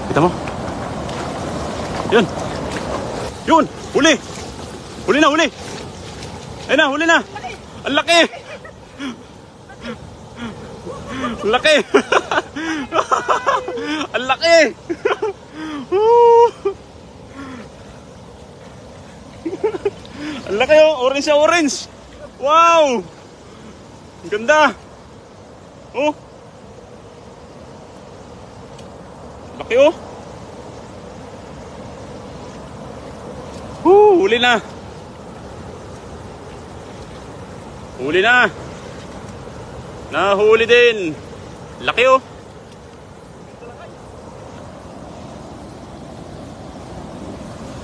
Kita mo? Yun! Yun! Huli! Huli na, huli! Ayun na, huli na! Ang laki! Ang laki! Ang laki! Ang laki oh! Orange na orange! Wow! Ang ganda! Oh! Laki oh! Huli na! Huli na! Nahuli din! Laki oh!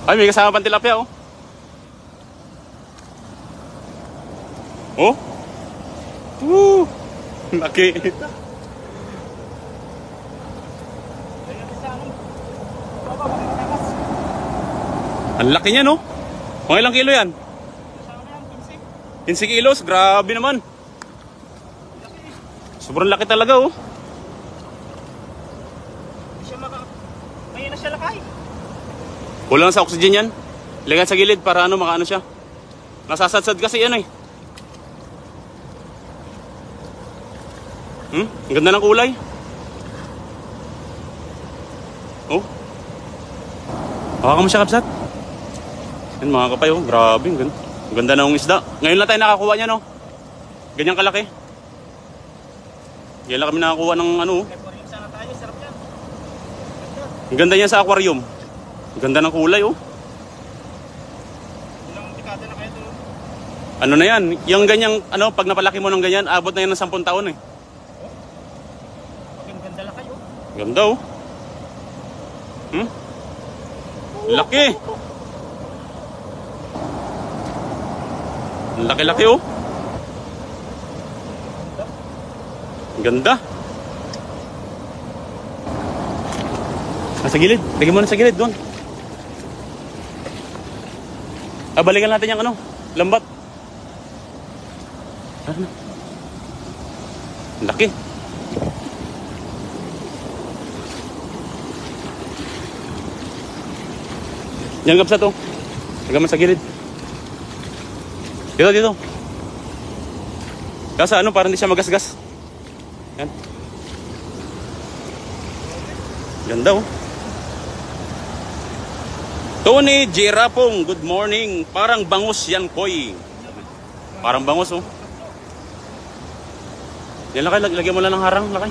Ay, may kasama pang tilapia oh! Oh! Woo! Laki! Ang laki niya no? Mga ilang kilo yan? 15 kilos, grabe naman. Sobrang laki talaga oh. May na siya lakay. Kulang sa oxygen yan. Ilagay sa gilid para ano, makaano siya. Nasasadsad kasi yan eh. Ang ganda ng kulay. Oh. Hawakan mo siya, Kapsat. Yan mga kapay oh, grabe. Ang ganda ng isda. Ngayon lang tayo nakakuha niya no. Ganyang kalaki. Yan lang kami nakakuha ng ano. Ang ganda niya sa aquarium. Ang ganda ng kulay oh. Ilang dekada na kayo doon? Ano na yan? Yung ganyang ano, pag napalaki mo ng ganyan, abot na yan ng 10 taon eh. Ang ganda lang kayo. Ganda oh. Laki. Laki-laki oh. Ganda. Nasa gilid. Lagyan mo na sa gilid doon. Balikan natin yung ano, lambat. Laki. Yan Kapsat oh. Lagyan mo sa gilid. Dito. Kasi ano, parang hindi siya magasgas. Yan. Ganda oh. Tony Girapong, good morning. Parang bangus yan, Koy. Parang bangus oh. Yan lakay, lagyan mo lang ng harang, lakay.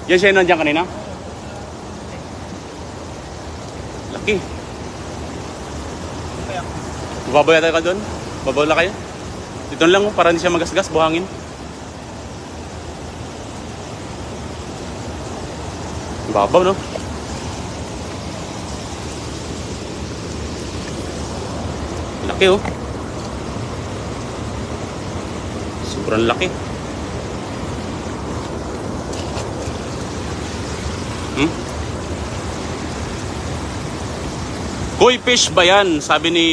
Yan siya nandiyan kanina. Laki. Babaya tayo ka doon. Babaw lang kayo. Dito lang para hindi siya magasgas, buhangin. Babaw no? Laki oh. Sobrang laki. Koi fish ba yan? Sabi ni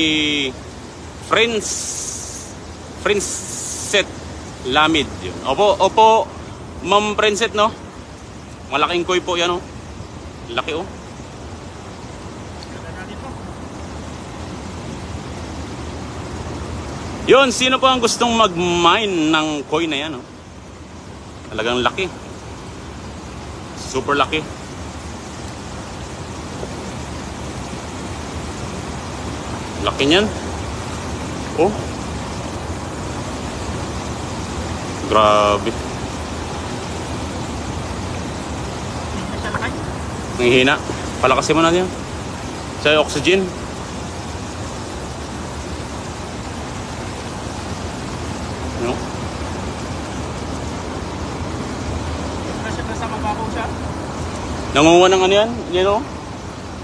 Princet Lamid yun. Opo, Ma'am Princet no? Malaking koi po yan oh. Laki oh. Yun, sino po ang gustong mag-mine ng koi na yan oh? Talagang laki. Super laki. Laki niyan. Oh. Grabe. Nanghihina. Palakasin mo natin yan. Sa oxygen. No? Nasa mababaw siya. Nangunguha ng ano yan? Yan o.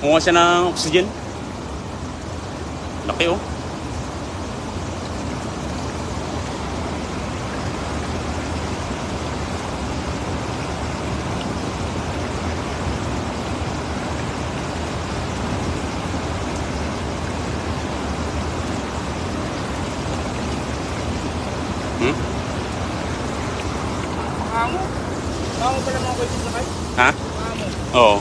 Nangunguha siya ng oxygen. Laki oh. Pangango. Pangango pala mga koi fish na kayo? Ha? Oo.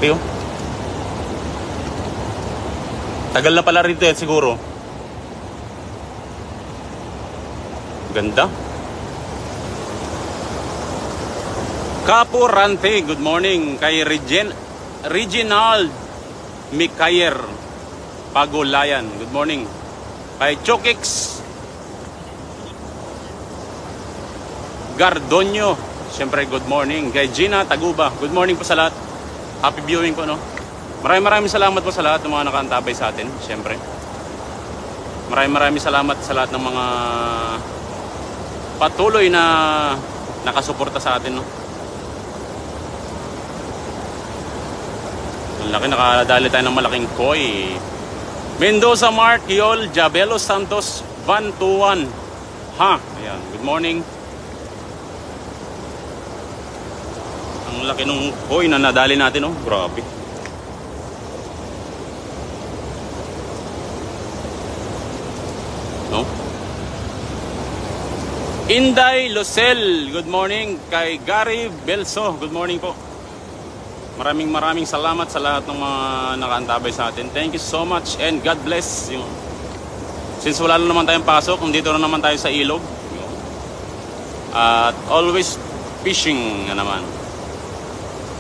Grabe oh. Tagal na pala rito yan siguro. Ganda. Kapurante, good morning. Kay Reginald Mikayer Pagulayan, good morning. Kay Chokix Gardonio, siyempre good morning. Kay Gina Taguba, good morning po sa lahat. Happy viewing po, no? Maraming salamat po sa lahat ng mga nakaantabay sa atin, siyempre. Maraming salamat sa lahat ng mga patuloy na nakasuporta sa atin, no? Ang laki, nakadali tayo ng malaking koi. Mendoza Mark, Yol, Jabelo Santos, Van Tuan. Ha, ayan, good morning. Ang laki ng koi na nadali natin, no? Grabe. No? Inday Lucel, good morning. Kay Gary Belso, good morning po. Maraming salamat sa lahat ng mga nakaantabay sa atin. Thank you so much and God bless. Since wala na naman tayong pasok, dito na naman tayo sa ilog. At always fishing na naman.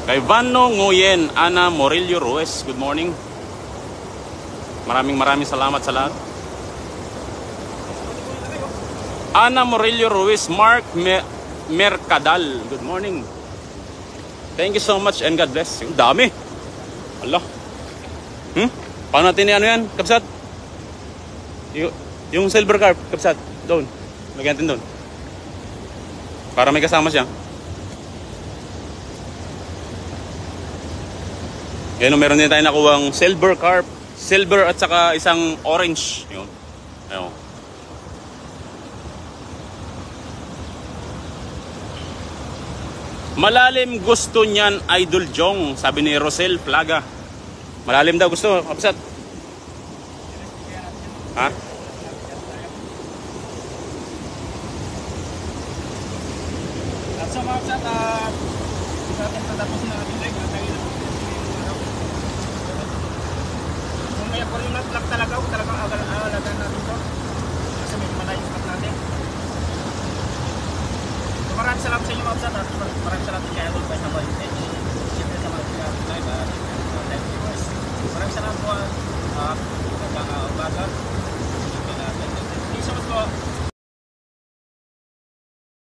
Kay Vano Nguyen, Ana Morillo Ruiz, good morning. Maraming salamat sa lahat. Ana Morillo Ruiz, Mark Mercadal, good morning. Thank you so much and God bless. Yung dami. Allah. Paano natin ano yan, Kapsat? Yung silver carp, Kapsat. Doon. Lagyan natin doon. Para may kasama siya. Yan, meron din tayo nakuwang silver carp. Silver at saka isang orange. Yun. Ayun. Malalim gusto niyan, Idol Jong, sabi ni Rosel Plaga. Malalim daw gusto, Kapsat. Ha? At sa mga Kapsat, natin tatapos na natin live. Kung may aquarium na plug talaga, kung talagang alagaan natin ito. Kasi may malayos plug natin. Maraming salamat sa inyo mga Kapsat at maraming salamat kay Idol Boy sa Boy. Siyempre sa mga live at live viewers. Maraming salamat po at umaga. Thank you so much po.